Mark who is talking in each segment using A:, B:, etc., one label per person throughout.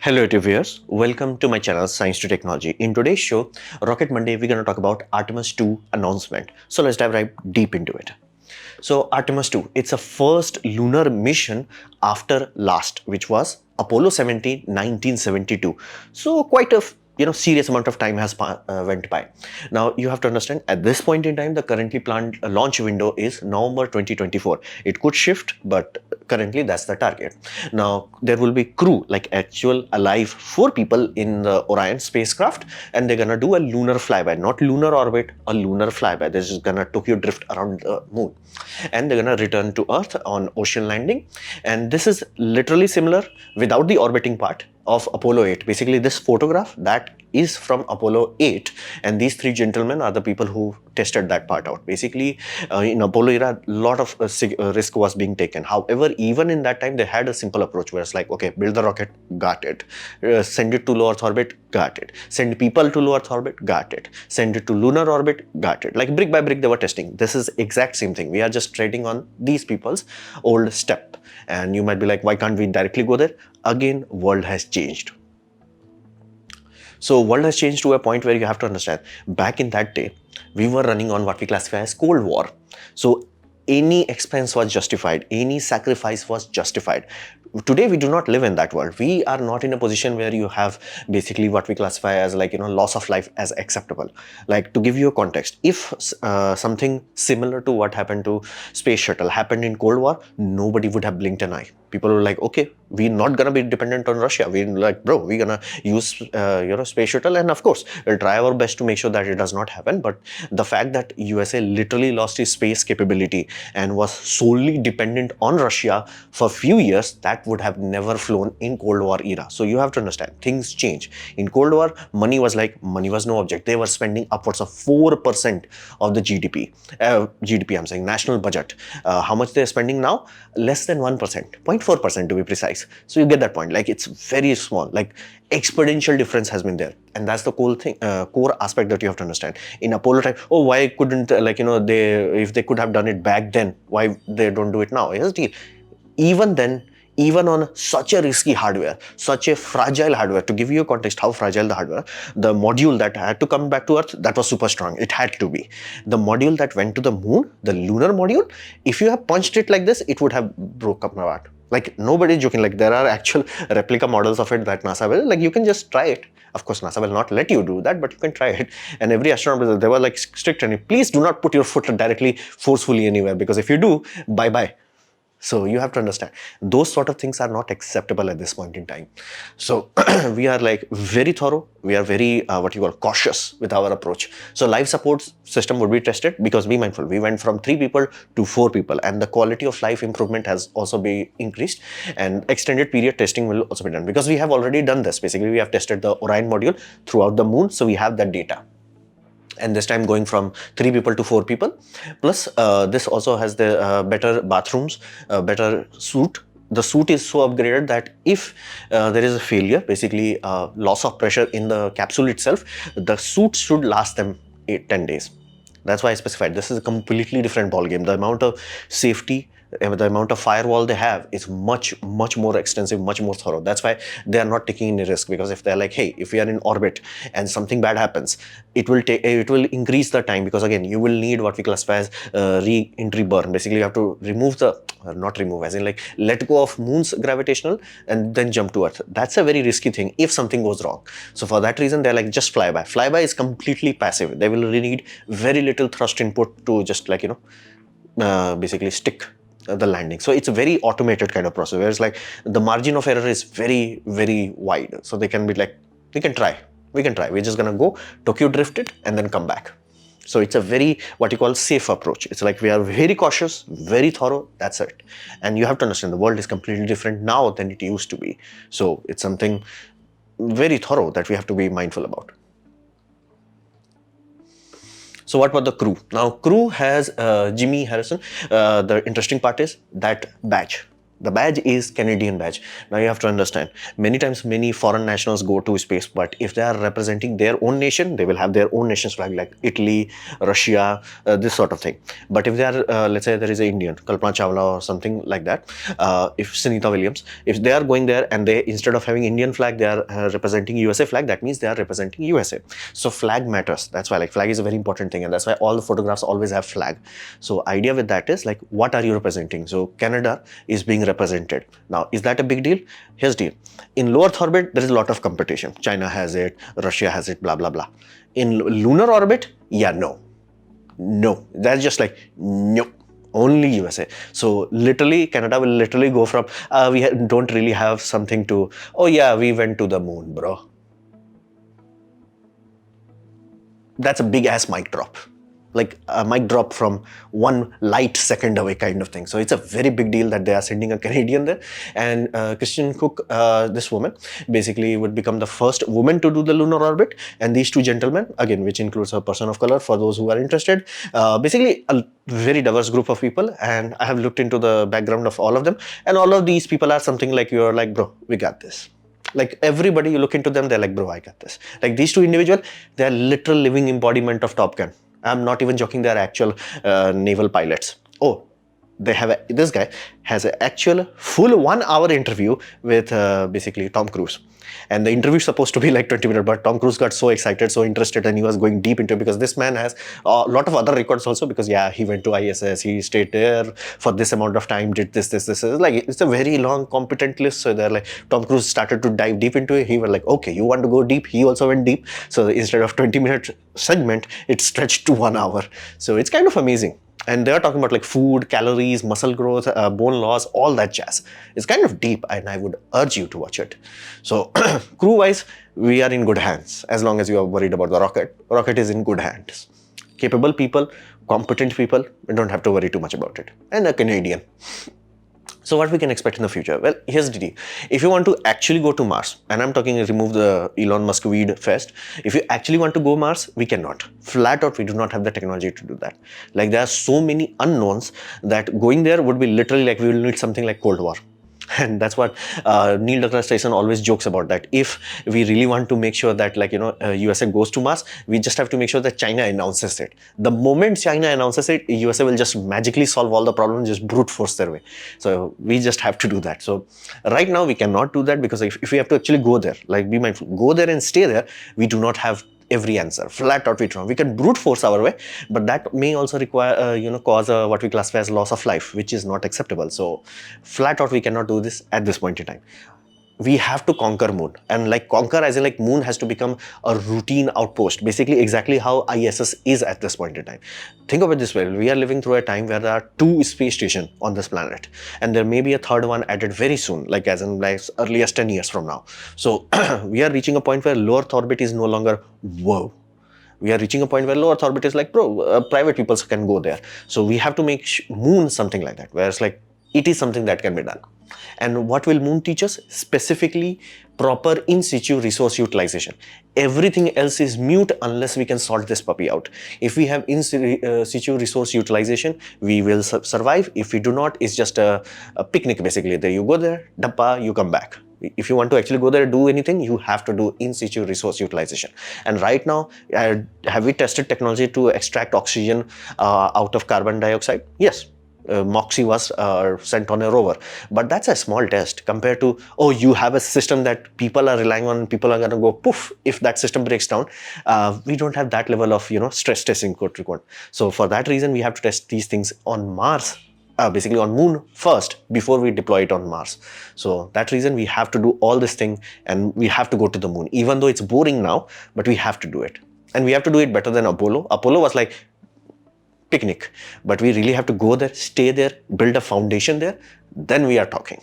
A: Hello YouTube viewers, welcome to my channel Science to Technology. In today's show, Rocket Monday, we're going to talk about Artemis II announcement. So let's dive right deep into it. So Artemis II, it's a first lunar mission after last, which was Apollo 17, 1972. So quite a serious amount of time has went by. Now you have to understand at this point in time, the currently planned launch window is November 2024. It could shift, but currently that's the target. Now there will be crew, like actual alive 4 people in the Orion spacecraft, and they're gonna do a lunar flyby, not lunar orbit, a lunar flyby. They're just gonna Tokyo drift around the moon, and they're gonna return to Earth on ocean landing. And this is literally similar without the orbiting part of Apollo 8. Basically, this photograph that is from Apollo 8, and these 3 gentlemen are the people who tested that part out. Basically, in Apollo era, a lot of risk was being taken. However, even in that time, they had a simple approach where it's like, okay, build the rocket, got it. Send it to low Earth orbit, got it. Send people to low Earth orbit, got it. Send it to lunar orbit, got it. Like brick by brick, they were testing. This is exact same thing. We are just trading on these people's old step. And you might be like, why can't we directly go there? Again, world has changed. So world has changed to a point where you have to understand, back in that day, we were running on what we classify as Cold War. So any expense was justified, any sacrifice was justified. Today, we do not live in that world. We are not in a position where you have basically what we classify as loss of life as acceptable. Like, to give you a context, if something similar to what happened to space shuttle happened in Cold War, nobody would have blinked an eye. People were like, okay, we're not gonna be dependent on Russia. We're like, bro, we're gonna use space shuttle, and of course we'll try our best to make sure that it does not happen. But the fact that USA literally lost its space capability and was solely dependent on Russia for a few years, that would have never flown in Cold War era. So you have to understand, things change. In Cold War, money was no object. They were spending upwards of 4% of the GDP. I'm saying national budget. How much they're spending now? Less than 1%, 0.4% to be precise. So you get that point. Like, it's very small. Like, exponential difference has been there, and that's the core aspect that you have to understand. In Apollo time, oh, why couldn't if they could have done it back then, why they don't do it now? Yes, even then, even on such a risky hardware, such a fragile hardware, to give you a context how fragile the hardware, the module that had to come back to Earth, that was super strong. It had to be. The module that went to the moon, the lunar module, if you have punched it like this, it would have broke apart. Like, nobody's joking. Like, there are actual replica models of it that NASA will, like, you can just try it. Of course, NASA will not let you do that, but you can try it. And every astronaut, they were like strict, and please do not put your foot directly forcefully anywhere, because if you do, bye-bye. So you have to understand, those sort of things are not acceptable at this point in time. So we are like very thorough. We are very cautious with our approach. So life support system would be tested, because be mindful, we went from 3 people to 4 people, and the quality of life improvement has also been increased, and extended period testing will also be done, because we have already done this. Basically, we have tested the Orion module throughout the moon, so we have that data. And this time going from 3 people to 4 people. Plus, this also has the better bathrooms, better suit. The suit is so upgraded that if there is a failure, basically loss of pressure in the capsule itself, the suit should last them 10 days. That's why I specified this is a completely different ballgame. The amount of safety, the amount of firewall they have is much more extensive, much more thorough. That's why they are not taking any risk, because if they're like, hey, if we are in orbit and something bad happens, it will increase the time, because again, you will need what we classify as re-entry burn. Basically, you have to remove the not remove, as in like let go of moon's gravitational and then jump to Earth. That's a very risky thing if something goes wrong. So for that reason, they're like, just flyby. Flyby is completely passive. They will really need very little thrust input to just basically stick the landing. So it's a very automated kind of process, whereas like the margin of error is very wide. So they can be like, we can try, we're just gonna go Tokyo drift it and then come back. So it's a very safe approach. It's like we are very cautious, very thorough. That's it. And you have to understand, the world is completely different now than it used to be. So it's something very thorough that we have to be mindful about. So what about the crew? Now, crew has Jimmy Harrison. The interesting part is that badge. The badge is Canadian badge. Now you have to understand, many times many foreign nationals go to space, but if they are representing their own nation, they will have their own nation's flag, like Italy, Russia, this sort of thing. But if they are, let's say there is an Indian, Kalpana Chawla or something like that, if Sunita Williams, if they are going there and they, instead of having Indian flag, they are representing USA flag, that means they are representing USA. So flag matters. That's why like flag is a very important thing, and that's why all the photographs always have flag. So idea with that is like, what are you representing? So Canada is being represented. Now, is that a big deal? Here's the deal. In low Earth orbit, there is a lot of competition. China has it, Russia has it, blah, blah, blah. In lunar orbit, yeah, no. No. That's just like, no. Only USA. So literally, Canada will literally go from, we don't really have something to, oh yeah, we went to the moon, bro. That's a big ass mic drop. Like a mic drop from 1 light second away kind of thing. So it's a very big deal that they are sending a Canadian there. And Christian Cook, this woman, basically would become the first woman to do the lunar orbit. And these two gentlemen, again, which includes a person of color for those who are interested, basically a very diverse group of people. And I have looked into the background of all of them. And all of these people are something like, you're like, bro, we got this. Like everybody, you look into them, they're like, bro, I got this. Like these two individuals, they're literal living embodiment of Top Gun. I'm not even joking, they're actual naval pilots. Oh, they have this guy has an actual full 1 hour interview with basically Tom Cruise. And the interview is supposed to be like 20 minutes, but Tom Cruise got so excited, so interested, and he was going deep into it, because this man has a lot of other records also, because yeah, he went to ISS, he stayed there for this amount of time, did this. Like, it's a very long, competent list. So they're like, Tom Cruise started to dive deep into it. He was like, okay, you want to go deep? He also went deep. So instead of 20-minute segment, it stretched to 1 hour. So it's kind of amazing. And they're talking about like food, calories, muscle growth, bone loss, all that jazz. It's kind of deep, and I would urge you to watch it. So crew-wise, we are in good hands. As long as you are worried about the rocket, rocket is in good hands. Capable people, competent people, we don't have to worry too much about it. And a Canadian. So what we can expect in the future? Well, here's the deal. If you want to actually go to Mars, and I'm talking remove the Elon Musk weed first. If you actually want to go Mars, we cannot. Flat out, we do not have the technology to do that. Like there are so many unknowns that going there would be literally like we will need something like Cold War. And that's what Neil deGrasse Tyson always jokes about, that if we really want to make sure that, like, USA goes to Mars, we just have to make sure that China announces it. The moment China announces it, USA will just magically solve all the problems, just brute force their way. So we just have to do that. So right now we cannot do that, because if we have to actually go there, like be mindful, go there and stay there, we do not have every answer. Flat out, we can brute force our way, but that may also require, cause what we classify as loss of life, which is not acceptable. So flat out, we cannot do this at this point in time. We have to conquer moon, and like conquer as in like moon has to become a routine outpost, basically exactly how ISS is at this point in time. Think of it this way, we are living through a time where there are 2 space stations on this planet, and there may be a 3rd one added very soon, like as in like early as 10 years from now. So we are reaching a point where low Earth orbit is no longer whoa. We are reaching a point where low Earth orbit is like, bro, private people can go there. So we have to make moon something like that, where it's like, it is something that can be done. And what will moon teach us? Specifically, proper in situ resource utilization. Everything else is mute unless we can sort this puppy out. If we have in situ resource utilization, we will survive. If we do not, it's just a picnic basically. There you go there, dappa, you come back. If you want to actually go there and do anything, you have to do in situ resource utilization. And right now, have we tested technology to extract oxygen out of carbon dioxide? Yes. MOXIE was sent on a rover, but that's a small test compared to, oh, you have a system that people are relying on, people are going to go poof if that system breaks down. We don't have that level of stress testing required. So for that reason, we have to test these things on Mars, basically on moon first before we deploy it on Mars. So that reason we have to do all this thing, and we have to go to the moon, even though it's boring now, but we have to do it, and we have to do it better than Apollo. Apollo was like picnic, but we really have to go there, stay there, build a foundation there, then we are talking.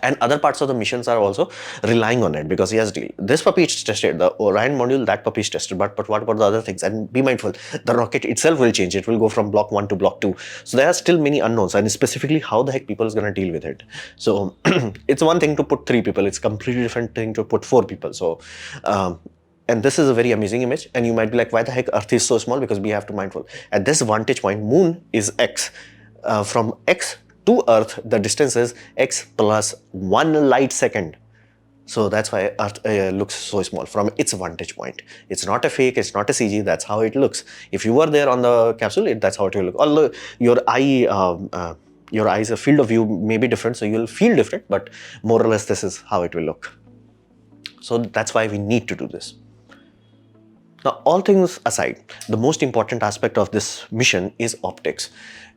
A: And other parts of the missions are also relying on it, because yes, this puppy is tested, the Orion module, that puppy is tested, but what about the other things? And be mindful, the rocket itself will change. It will go from block 1 to block 2. So there are still many unknowns, and specifically how the heck people is going to deal with it. So it's one thing to put 3 people, it's completely different thing to put 4 people. So and this is a very amazing image, and you might be like, why the heck Earth is so small? Because we have to be mindful. At this vantage point, moon is X. From X To Earth, the distance is x plus 1 light second. So that's why Earth looks so small from its vantage point. It's not a fake, it's not a CG, that's how it looks. If you were there on the capsule, that's how it will look. Although your eyes, field of view may be different, so you'll feel different, but more or less this is how it will look. So that's why we need to do this. Now, all things aside, the most important aspect of this mission is optics,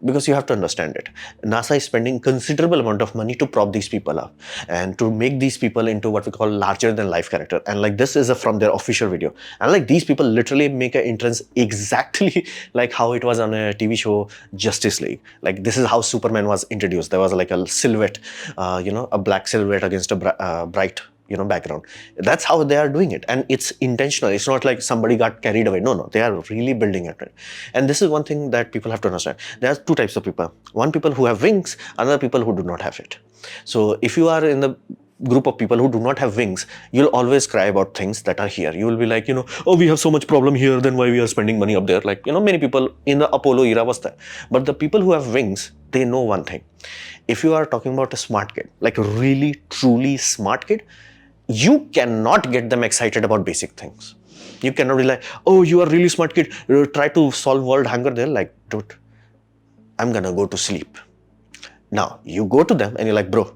A: because you have to understand it. NASA is spending considerable amount of money to prop these people up and to make these people into what we call larger than life character. And like this is from their official video. And like these people literally make an entrance exactly like how it was on a TV show Justice League. Like this is how Superman was introduced. There was like a silhouette, a black silhouette against a bright background. That's how they are doing it, and it's intentional. It's not like somebody got carried away. No, they are really building it. And this is one thing that people have to understand. There are two types of people. One, people who have wings, another people who do not have it. So if you are in the group of people who do not have wings, you'll always cry about things that are here. You will be like, oh, we have so much problem here, then why we are spending money up there? Like, many people in the Apollo era was there. But the people who have wings, they know one thing. If you are talking about a smart kid, like a really, truly smart kid, you cannot get them excited about basic things. You cannot be like, oh, you are really smart kid, try to solve world hunger. They're like, dude, I'm gonna go to sleep. Now, you go to them and you're like, bro,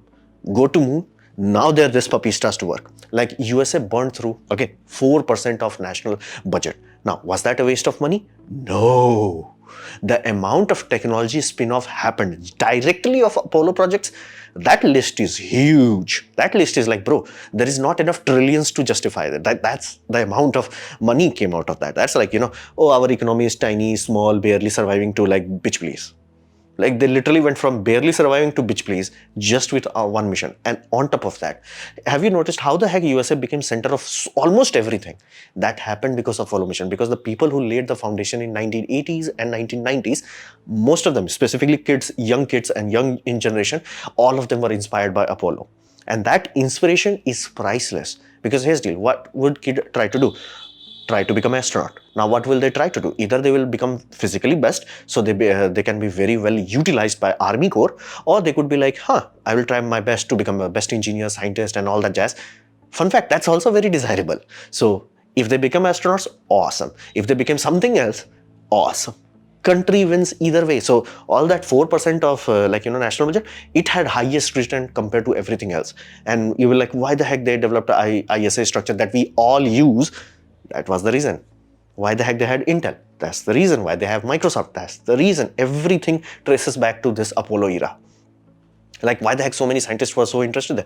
A: go to moon. Now this puppy starts to work. Like USA burned through, 4% of national budget. Now, was that a waste of money? No. The amount of technology spin-off happened directly of Apollo projects, that list is huge. That list is like, bro, there is not enough trillions to justify that. That's the amount of money came out of that. That's like, oh, our economy is tiny, small, barely surviving to like, bitch please. Like they literally went from barely surviving to bitch please just with one mission. And on top of that, have you noticed how the heck USA became center of almost everything? That happened because of Apollo mission, because the people who laid the foundation in 1980s and 1990s, most of them, specifically kids, young kids and young in generation, all of them were inspired by Apollo. And that inspiration is priceless, because here's the deal, what would kid try to do? Try to become an astronaut. Now, what will they try to do? Either they will become physically best, so they can be very well utilized by Army Corps, or they could be like, I will try my best to become a best engineer, scientist, and all that jazz. Fun fact, that's also very desirable. So, if they become astronauts, awesome. If they become something else, awesome. Country wins either way. So all that 4% of national budget, it had highest return compared to everything else. And you were like, why the heck they developed a ISA structure that we all use? That was the reason. Why the heck they had Intel? That's the reason. Why they have Microsoft? That's the reason. Everything traces back to this Apollo era. Like, why the heck so many scientists were so interested?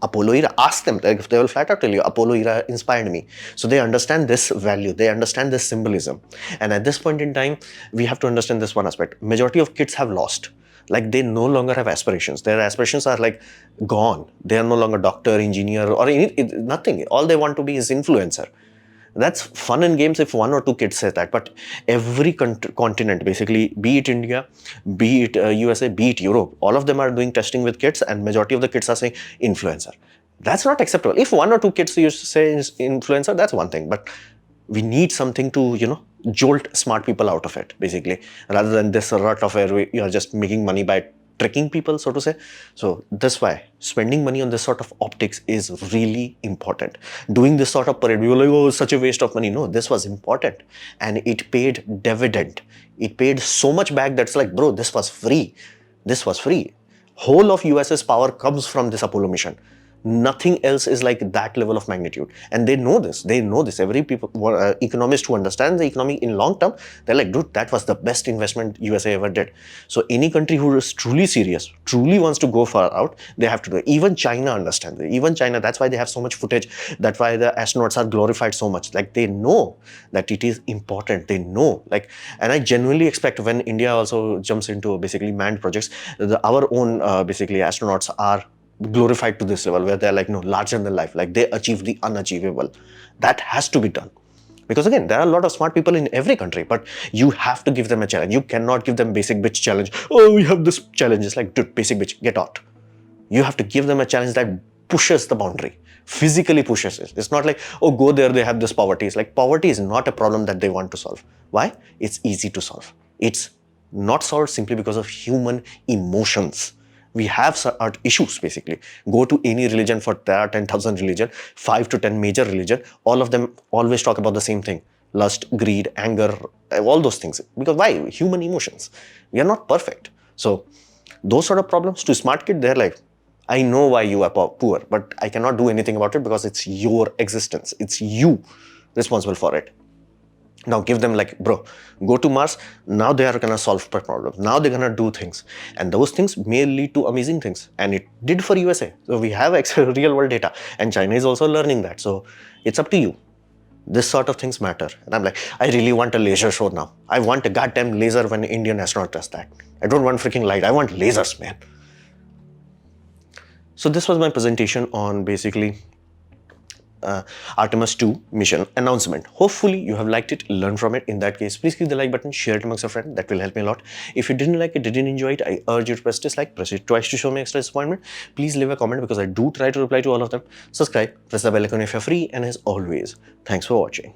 A: Apollo era, ask them. They will flat out tell you, Apollo era inspired me. So they understand this value. They understand this symbolism. And at this point in time, we have to understand this one aspect. Majority of kids have lost. Like, they no longer have aspirations. Their aspirations are like gone. They are no longer doctor, engineer, or nothing. All they want to be is influencer. That's fun and games if one or two kids say that, but every continent, basically, be it India, be it USA, be it Europe, all of them are doing testing with kids, and majority of the kids are saying influencer. That's not acceptable. If one or two kids used to say influencer, that's one thing, but we need something to, jolt smart people out of it, basically, rather than this rut of where you're just making money by tricking people, so to say. So that's why spending money on this sort of optics is really important. Doing this sort of parade, we were like, oh, such a waste of money. No, this was important, and it paid dividend. It paid so much back that's like, bro, this was free. This was free. Whole of US's power comes from this Apollo mission. Nothing else is like that level of magnitude, and they know this. They know this. Every economist who understands the economy in long term, they're like, dude, that was the best investment USA ever did. So any country who is truly serious, truly wants to go far out, they have to do it. Even China understands it. Even China, that's why they have so much footage. That's why the astronauts are glorified so much. Like, they know that it is important. They know, like, and I genuinely expect when India also jumps into basically manned projects, our own basically astronauts are glorified to this level where they're like, no, larger than life, like they achieve the unachievable. That has to be done, because again, there are a lot of smart people in every country, but you have to give them a challenge. You cannot give them basic bitch challenge. Oh, we have this challenge. It's like, dude, basic bitch, get out. You have to give them a challenge that pushes the boundary, physically pushes it. It's not like, oh, go there, they have this poverty. It's like, poverty is not a problem that they want to solve. Why? It's easy to solve. It's not solved simply because of human emotions. We have issues basically. Go to any religion, for there are 10,000 religion, 5 to 10 major religion, all of them always talk about the same thing: lust, greed, anger, all those things. Because why? Human emotions. We are not perfect. So those sort of problems, to smart kid, they're like, I know why you are poor, but I cannot do anything about it because it's your existence. It's you responsible for it. Now give them like, bro, go to Mars. Now they are gonna solve problems. Now they're gonna do things, and those things may lead to amazing things. And it did for USA. So we have real world data, and China is also learning that. So it's up to you. This sort of things matter. And I'm like, I really want a laser show now. I want a goddamn laser when an Indian astronaut does that. I don't want freaking light. I want lasers, man. So this was my presentation on basically Artemis II mission announcement. Hopefully you have liked it, learned from it. In that case, please click the like button, share it amongst your friends. That will help me a lot. If you didn't like it, didn't enjoy it, I urge you to press dislike, press it twice to show me extra disappointment. Please leave a comment because I do try to reply to all of them. Subscribe, press the bell icon if you're free, and as always, thanks for watching.